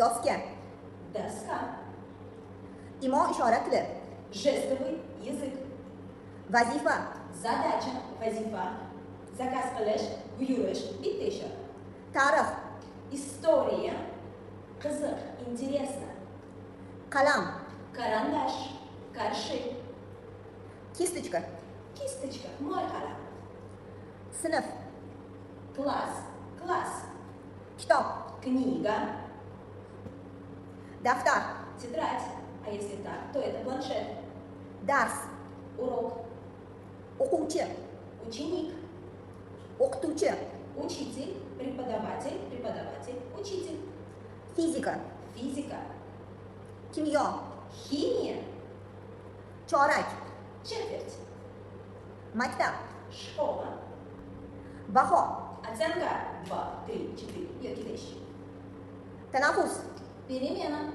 doska, Доска. imo-ishora tili, Жестовый язык. vazifa, Задача. Вазифа. Заказ qilish, buyurish, bitta ishora. tarix, История. Qiziq, интересно. qalam, Карандаш. Qarshi. kistочка, Кисточка. Moy qalam. sinf, Класс. Класс. kitob, Книга. daftar, Тетрадь. А если так, то это планшет. dars, Урок. o'quvchi, Ученик. o'qituvchi, Учитель. Преподаватель. Преподаватель. Учитель. fizika, Физика. kimyo, Химия. chorak, Четверть. maktab, Школа. baho, Оценка 2, 3, 4. Yoki 5. tanaffus, Перемена.